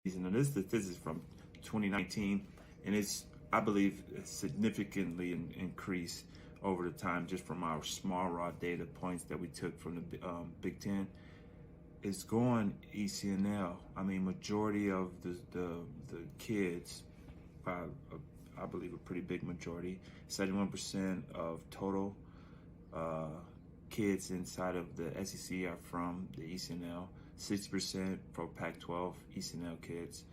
And this is from 2019, and I believe it's significantly increased over the time just from our small raw data points that we took from the Big Ten. It's going ECNL. I mean, majority of the kids, I believe a pretty big majority, 71% of total kids inside of the SEC are from the ECNL. 60% for Pac-12 ECNL kids.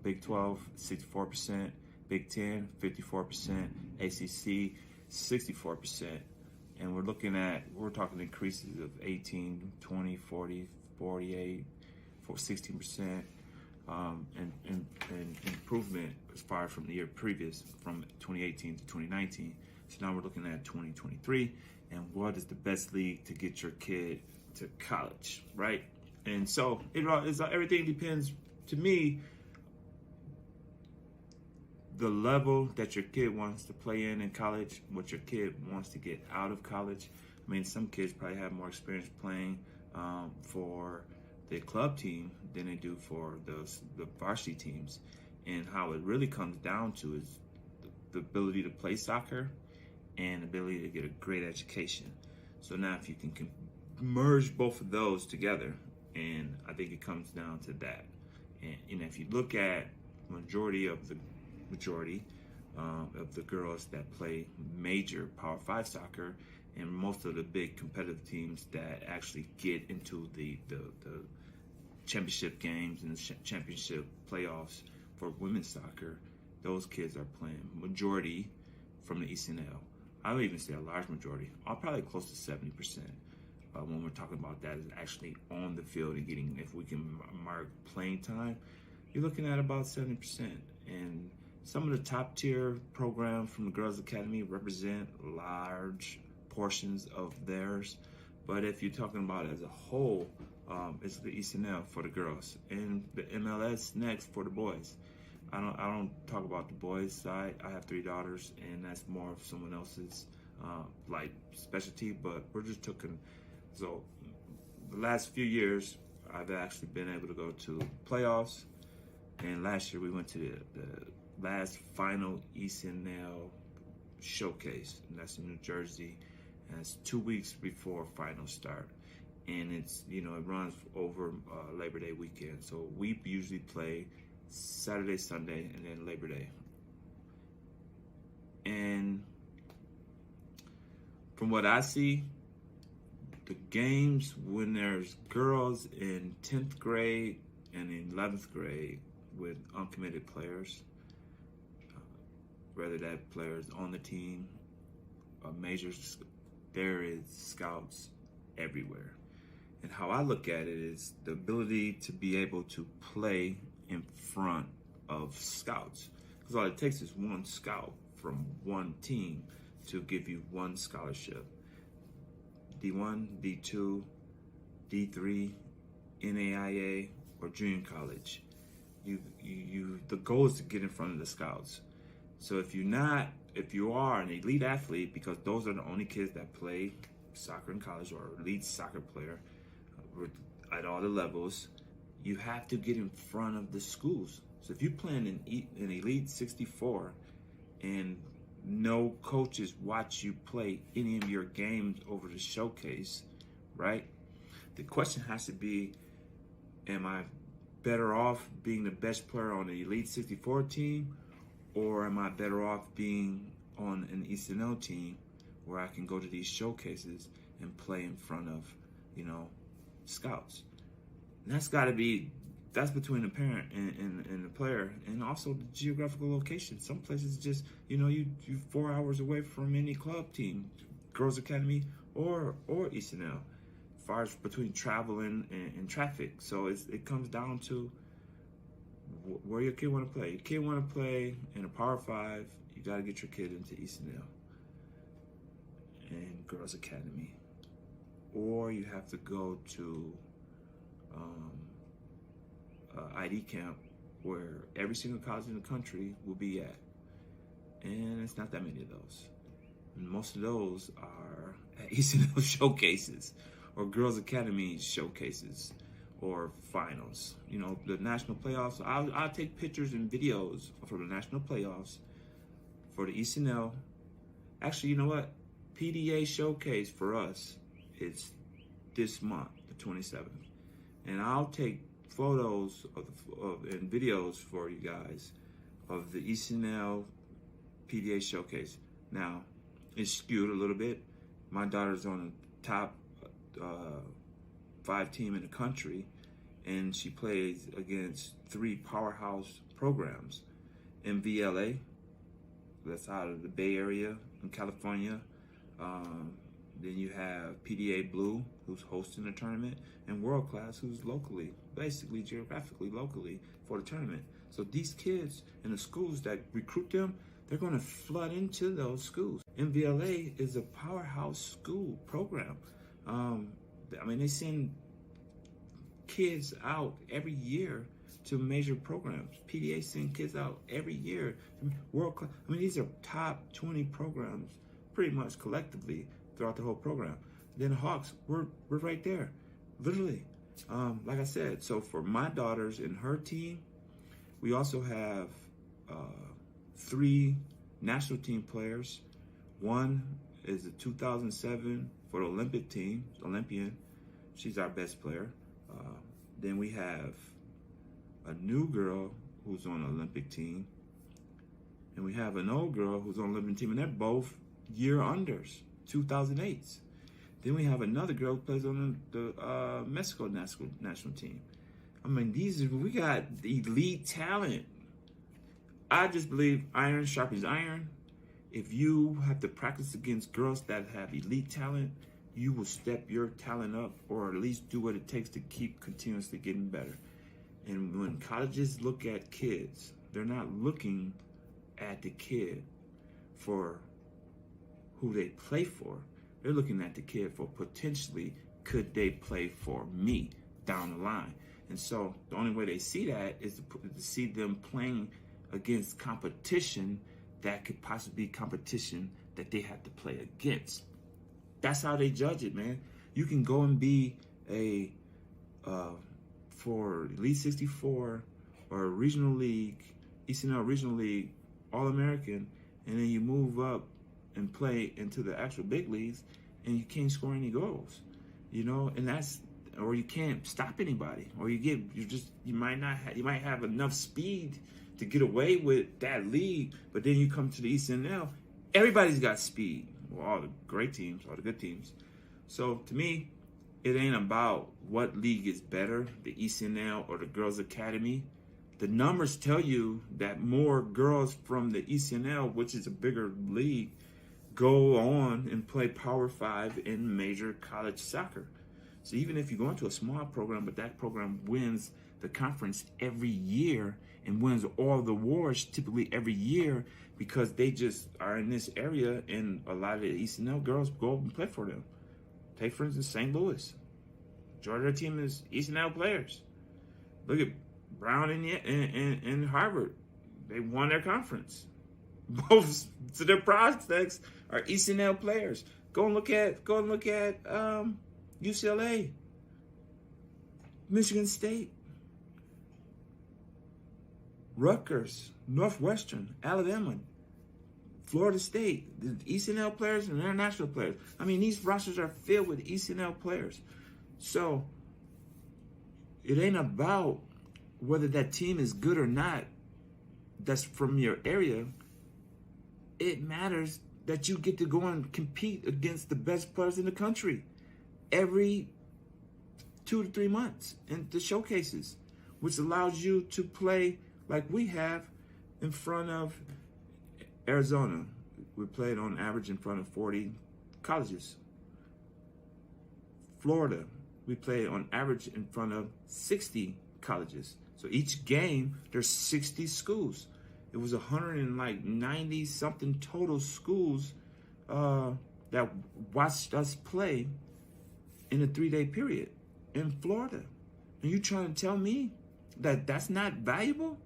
Big 12, 64%. Big 10, 54%. ACC, 64%. And we're talking increases of 18, 20, 40, 48, 16%, and improvement as far as from the year previous, from 2018 to 2019. So now we're looking at 2023, and what is the best league to get your kid to college, right? And so everything depends, to me, the level that your kid wants to play in college, what your kid wants to get out of college. I mean, some kids probably have more experience playing for the club team than they do for the varsity teams. And how it really comes down to is the ability to play soccer and the ability to get a great education. So now if you can merge both of those together, and I think it comes down to that. And if you look at majority of the girls that play major Power 5 soccer, and most of the big competitive teams that actually get into the championship games and the championship playoffs for women's soccer, those kids are playing majority from the ECNL. I would even say a large majority, probably close to 70%. When we're talking about that is actually on the field and getting, if we can mark playing time, you're looking at about 70%. And some of the top tier programs from the Girls Academy represent large portions of theirs. But if you're talking about it as a whole, it's the ECNL for the girls and the MLS next for the boys. I don't talk about the boys side. I have 3 daughters, and that's more of someone else's like specialty. But we're just talking. So the last few years, I've actually been able to go to playoffs, and last year we went to the last final ECNL showcase, and that's in New Jersey, and it's 2 weeks before final start, and it's it runs over Labor Day weekend. So we usually play Saturday, Sunday, and then Labor Day. And from what I see, the games when there's girls in 10th grade and in 11th grade with uncommitted players, whether that player is on the team, there is scouts everywhere. And how I look at it is the ability to be able to play in front of scouts. Because all it takes is one scout from one team to give you one scholarship. D1, D2, D3, NAIA, or junior college. The goal is to get in front of the scouts. So if you are an elite athlete, because those are the only kids that play soccer in college or elite soccer player at all the levels, you have to get in front of the schools. So if you're playing an elite 64 and no coaches watch you play any of your games over the showcase, right? The question has to be, am I better off being the best player on the Elite 64 team, or am I better off being on an ECNL team where I can go to these showcases and play in front of, scouts? And that's between the parent and the player, and also the geographical location. Some places just, you're 4 hours away from any club team, Girls Academy or ECNL, as far as between travel and traffic. So it comes down to where your kid want to play. Your kid want to play in a Power 5, you got to get your kid into ECNL and Girls Academy. Or you have to go to ID camp where every single college in the country will be at. And it's not that many of those. And most of those are at ECNL showcases or Girls Academy showcases or finals. You know, the national playoffs. I'll take pictures and videos for the national playoffs for the ECNL. Actually, you know what? PDA showcase for us is this month, the 27th, and I'll take photos and videos for you guys of the ECNL PDA showcase. Now, it's skewed a little bit. My daughter's on the top 5 team in the country, and she plays against 3 powerhouse programs. MVLA, that's out of the Bay Area in California. Then you have PDA Blue, who's hosting the tournament, and World Class, who's locally, basically geographically locally for the tournament. So these kids in the schools that recruit them, they're going to flood into those schools. MVLA is a powerhouse school program. I mean, they send kids out every year to major programs. PDA send kids out every year. World Class. I mean, these are top 20 programs, pretty much collectively throughout the whole program. Then the Hawks, we're right there, literally. Like I said, so for my daughters and her team, we also have 3 national team players. One is a 2007 for the Olympic team, Olympian. She's our best player. Then we have a new girl who's on the Olympic team. And we have an old girl who's on the Olympic team, and they're both year unders, 2008s. Then we have another girl who plays on the Mexico national team. I mean, we got elite talent. I just believe iron sharpens iron. If you have to practice against girls that have elite talent, you will step your talent up, or at least do what it takes to keep continuously getting better. And when colleges look at kids, they're not looking at the kid for who they play for. They're looking at the kid for potentially, could they play for me down the line? And so the only way they see that is to see them playing against competition that could possibly be competition that they have to play against. That's how they judge it, man. You can go and be a for Elite 64 or Regional League, ECNL Regional League, All-American, and then you move up and play into the actual big leagues, and you can't score any goals, you know. And that's, or you can't stop anybody, or you might have enough speed to get away with that league, but then you come to the ECNL, everybody's got speed. Well, all the great teams, all the good teams. So to me, it ain't about what league is better, the ECNL or the Girls Academy. The numbers tell you that more girls from the ECNL, which is a bigger league, go on and play Power 5 in major college soccer. So even if you go into a small program, but that program wins the conference every year and wins all the awards typically every year, because they just are in this area, and a lot of the ECNL girls go up and play for them. Take, for instance, St. Louis. Majority of their team is ECNL players. Look at Brown and Harvard. They won their conference. Both of their prospects are ECNL players. Go and look at UCLA, Michigan State, Rutgers, Northwestern, Alabama, Florida State, the ECNL players and international players. I mean, these rosters are filled with ECNL players. So it ain't about whether that team is good or not that's from your area. It matters that you get to go and compete against the best players in the country every 2 to 3 months in the showcases, which allows you to play like we have in front of Arizona. We played on average in front of 40 colleges. Florida, we played on average in front of 60 colleges. So each game, there's 60 schools. It was 190 something total schools that watched us play in a 3-day period in Florida. And you trying to tell me that that's not valuable?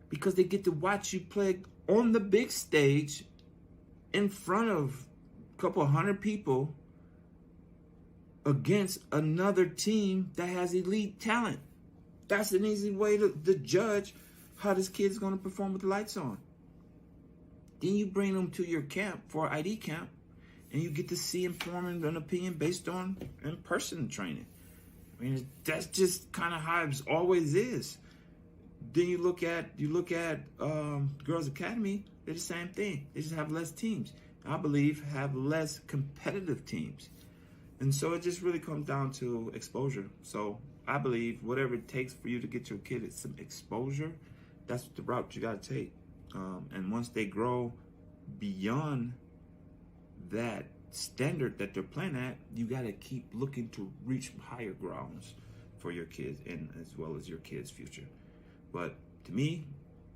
Because they get to watch you play on the big stage in front of a couple 100 people against another team that has elite talent. That's an easy way to judge how this kid's going to perform with the lights on. Then you bring them to your camp for ID camp, and you get to see and form an opinion based on in-person training. I mean, that's just kind of how it always is. Then you look at Girls Academy. They're the same thing. They just have less teams. I believe have less competitive teams. And so it just really comes down to exposure. So I believe whatever it takes for you to get your kid some exposure, that's the route you got to take. And once they grow beyond that standard that they're playing at, you got to keep looking to reach higher grounds for your kids and as well as your kids' future. But to me,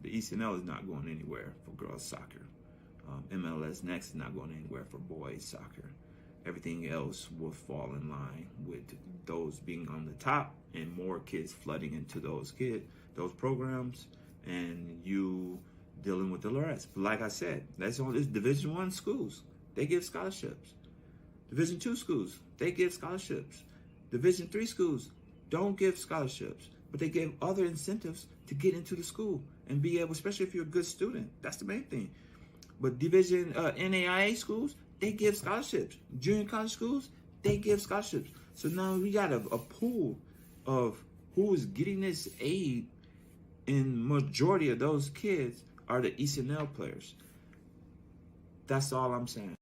the ECNL is not going anywhere for girls soccer. MLS Next is not going anywhere for boys soccer. Everything else will fall in line with those being on the top and more kids flooding into those programs, and you dealing with the rest. But like I said, that's on this Division I schools. They give scholarships. Division II schools, they give scholarships. Division III schools don't give scholarships, but they give other incentives to get into the school and be able, especially if you're a good student. That's the main thing. But Division NAIA schools, they give scholarships. Junior college schools, they give scholarships. So now we got a pool of who is getting this aid, and majority of those kids are the ECNL players. That's all I'm saying.